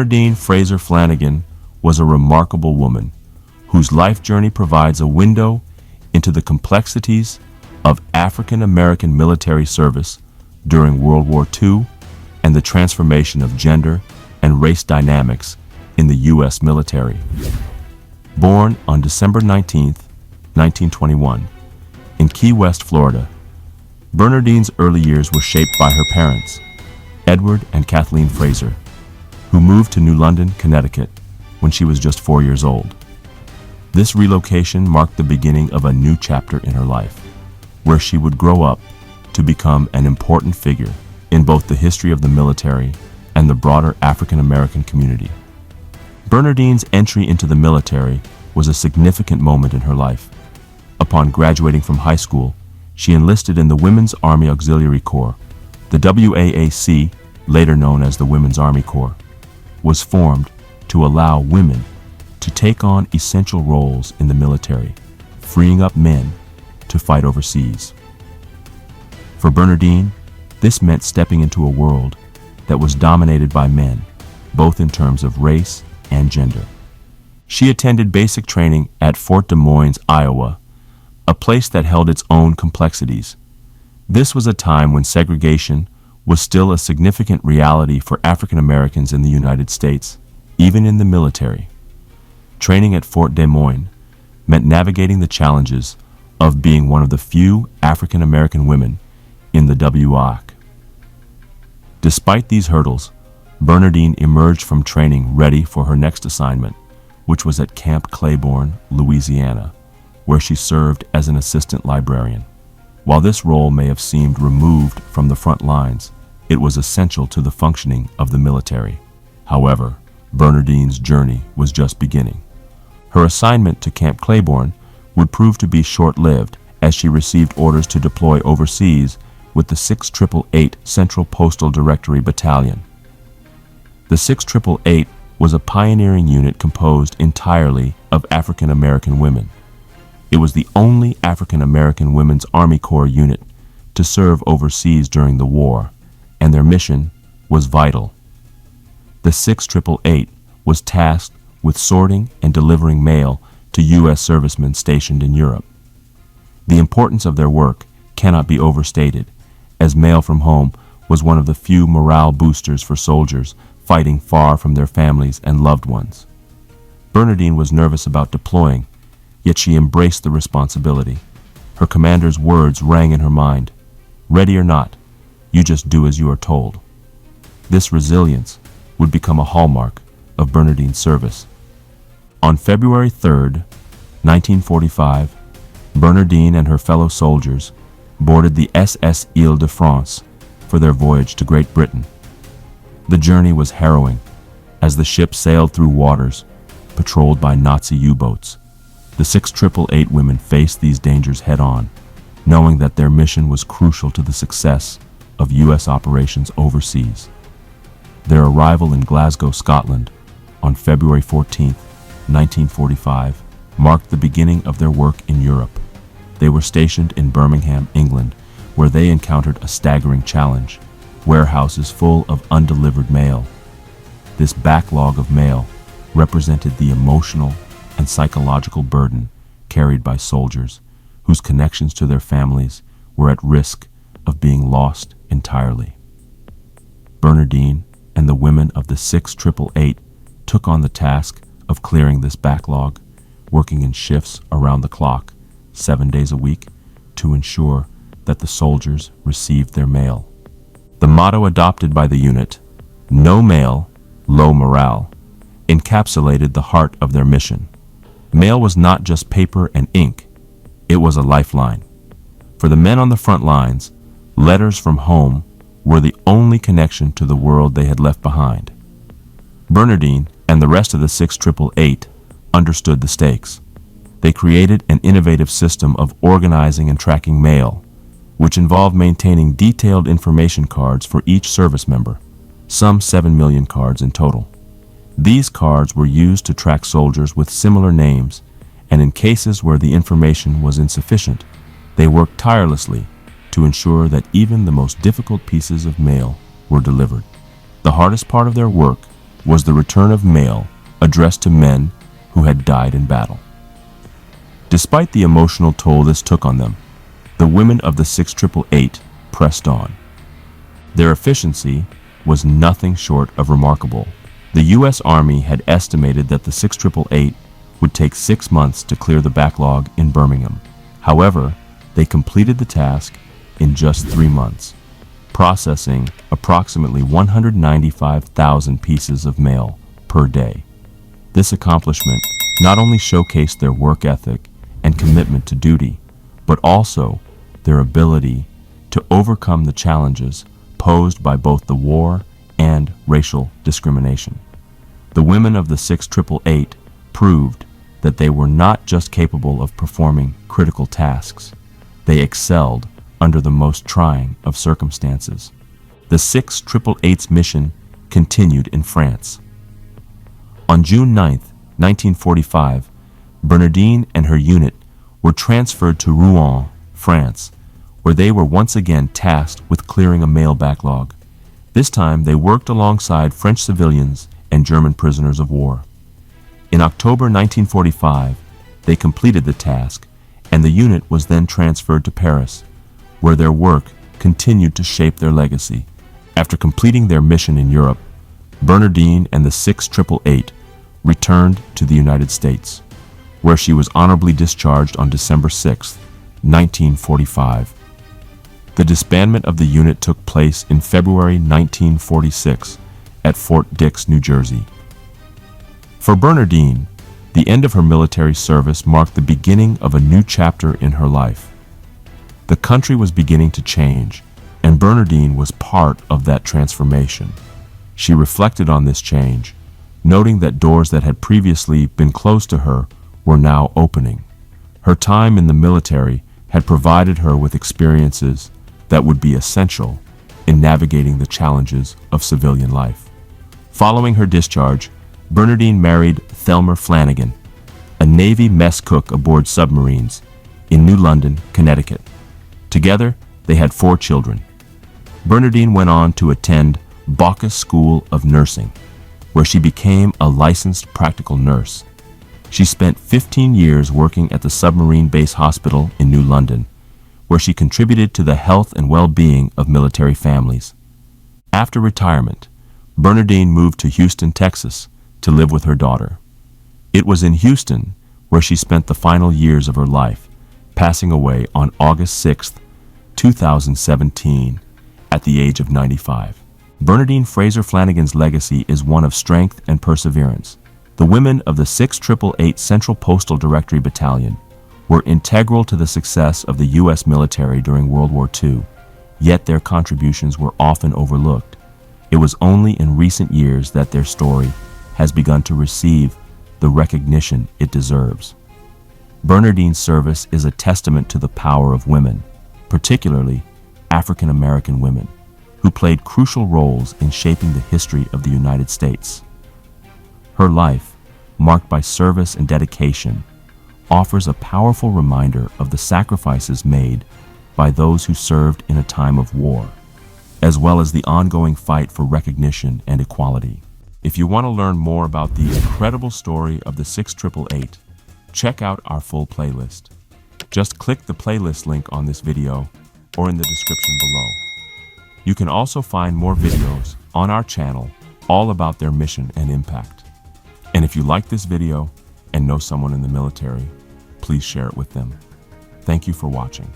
Burnardine Fraser Flanagan was a remarkable woman whose life journey provides a window into the complexities of African American military service during World War II and the transformation of gender and race dynamics in the U.S. military. Born on December 19, 1921, in Key West, Florida, Bernardine's early years were shaped by her parents, Edward and Kathleen Fraser, who moved to New London, Connecticut, when she was just 4 years old. This relocation marked the beginning of a new chapter in her life, where she would grow up to become an important figure in both the history of the military and the broader African American community. Bernardine's entry into the military was a significant moment in her life. Upon graduating from high school, she enlisted in the Women's Army Auxiliary Corps. The WAAC, later known as the Women's Army Corps, was formed to allow women to take on essential roles in the military, freeing up men to fight overseas. For Bernardine, this meant stepping into a world that was dominated by men, both in terms of race and gender. She attended basic training at Fort Des Moines, Iowa, a place that held its own complexities. This was a time when segregation was still a significant reality for African Americans in the United States, even in the military. Training at Fort Des Moines meant navigating the challenges of being one of the few African American women in the WWII. Despite these hurdles, Bernardine emerged from training ready for her next assignment, which was at Camp Claiborne, Louisiana, where she served as an assistant librarian. While this role may have seemed removed from the front lines, it was essential to the functioning of the military. However, Bernardine's journey was just beginning. Her assignment to Camp Claiborne would prove to be short-lived, as she received orders to deploy overseas with the 6888 Central Postal Directory Battalion. The 6888 was a pioneering unit composed entirely of African American women. It was the only African American Women's Army Corps unit to serve overseas during the war, and their mission was vital. The 6888 was tasked with sorting and delivering mail to U.S. servicemen stationed in Europe. The importance of their work cannot be overstated, as mail from home was one of the few morale boosters for soldiers fighting far from their families and loved ones. Bernardine was nervous about deploying, yet she embraced the responsibility. Her commander's words rang in her mind: "Ready or not, you just do as you are told." This resilience would become a hallmark of Bernardine's service. On February 3, 1945, Bernardine and her fellow soldiers boarded the SS Ile-de-France for their voyage to Great Britain. The journey was harrowing, as the ship sailed through waters patrolled by Nazi U-boats. The 6888 women faced these dangers head-on, knowing that their mission was crucial to the success of U.S. operations overseas. Their arrival in Glasgow, Scotland, on February 14, 1945, marked the beginning of their work in Europe. They were stationed in Birmingham, England, where they encountered a staggering challenge: warehouses full of undelivered mail. This backlog of mail represented the emotional and psychological burden carried by soldiers whose connections to their families were at risk of being lost entirely. Bernardine and the women of the 6888 took on the task of clearing this backlog, working in shifts around the clock, 7 days a week, to ensure that the soldiers received their mail. The motto adopted by the unit, "No mail, low morale," encapsulated the heart of their mission. Mail was not just paper and ink, it was a lifeline. For the men on the front lines, letters from home were the only connection to the world they had left behind. Bernardine and the rest of the 6888 understood the stakes. They created an innovative system of organizing and tracking mail, which involved maintaining detailed information cards for each service member, some 7 million cards in total. These cards were used to track soldiers with similar names, and in cases where the information was insufficient, they worked tirelessly to ensure that even the most difficult pieces of mail were delivered. The hardest part of their work was the return of mail addressed to men who had died in battle. Despite the emotional toll this took on them, the women of the 6888 pressed on. Their efficiency was nothing short of remarkable. The U.S. Army had estimated that the 6888 would take 6 months to clear the backlog in Birmingham. However, they completed the task in just 3 months, processing approximately 195,000 pieces of mail per day. This accomplishment not only showcased their work ethic and commitment to duty, but also their ability to overcome the challenges posed by both the war and racial discrimination. The women of the 6888 proved that they were not just capable of performing critical tasks, they excelled under the most trying of circumstances. The 6888's mission continued in France. On June 9, 1945, Bernardine and her unit were transferred to Rouen, France, where they were once again tasked with clearing a mail backlog. This time they worked alongside French civilians and German prisoners of war. In October 1945, they completed the task, and the unit was then transferred to Paris, where their work continued to shape their legacy. After completing their mission in Europe, Bernardine and the 6888 returned to the United States, where she was honorably discharged on December 6, 1945. The disbandment of the unit took place in February 1946 at Fort Dix, New Jersey. For Bernardine, the end of her military service marked the beginning of a new chapter in her life. The country was beginning to change, and Bernardine was part of that transformation. She reflected on this change, noting that doors that had previously been closed to her were now opening. Her time in the military had provided her with experiences that would be essential in navigating the challenges of civilian life. Following her discharge, Bernardine married Thelmer Flanagan, a Navy mess cook aboard submarines in New London, Connecticut. Together, they had 4 children. Bernardine went on to attend Bacchus School of Nursing, where she became a licensed practical nurse. She spent 15 years working at the Submarine Base Hospital in New London, where she contributed to the health and well-being of military families. After retirement, Bernardine moved to Houston, Texas, to live with her daughter. It was in Houston where she spent the final years of her life, passing away on August 6, 2017, at the age of 95. Burnardine Fraser Flanagan's legacy is one of strength and perseverance. The women of the 6888 Central Postal Directory Battalion were integral to the success of the U.S. military during World War II, yet their contributions were often overlooked. It was only in recent years that their story has begun to receive the recognition it deserves. Bernardine's service is a testament to the power of women, particularly African American women, who played crucial roles in shaping the history of the United States. Her life, marked by service and dedication, offers a powerful reminder of the sacrifices made by those who served in a time of war, as well as the ongoing fight for recognition and equality. If you want to learn more about the incredible story of the 6888, check out our full playlist. Just click the playlist link on this video or in the description below. You can also find more videos on our channel all about their mission and impact. And if you like this video and know someone in the military, please share it with them. Thank you for watching.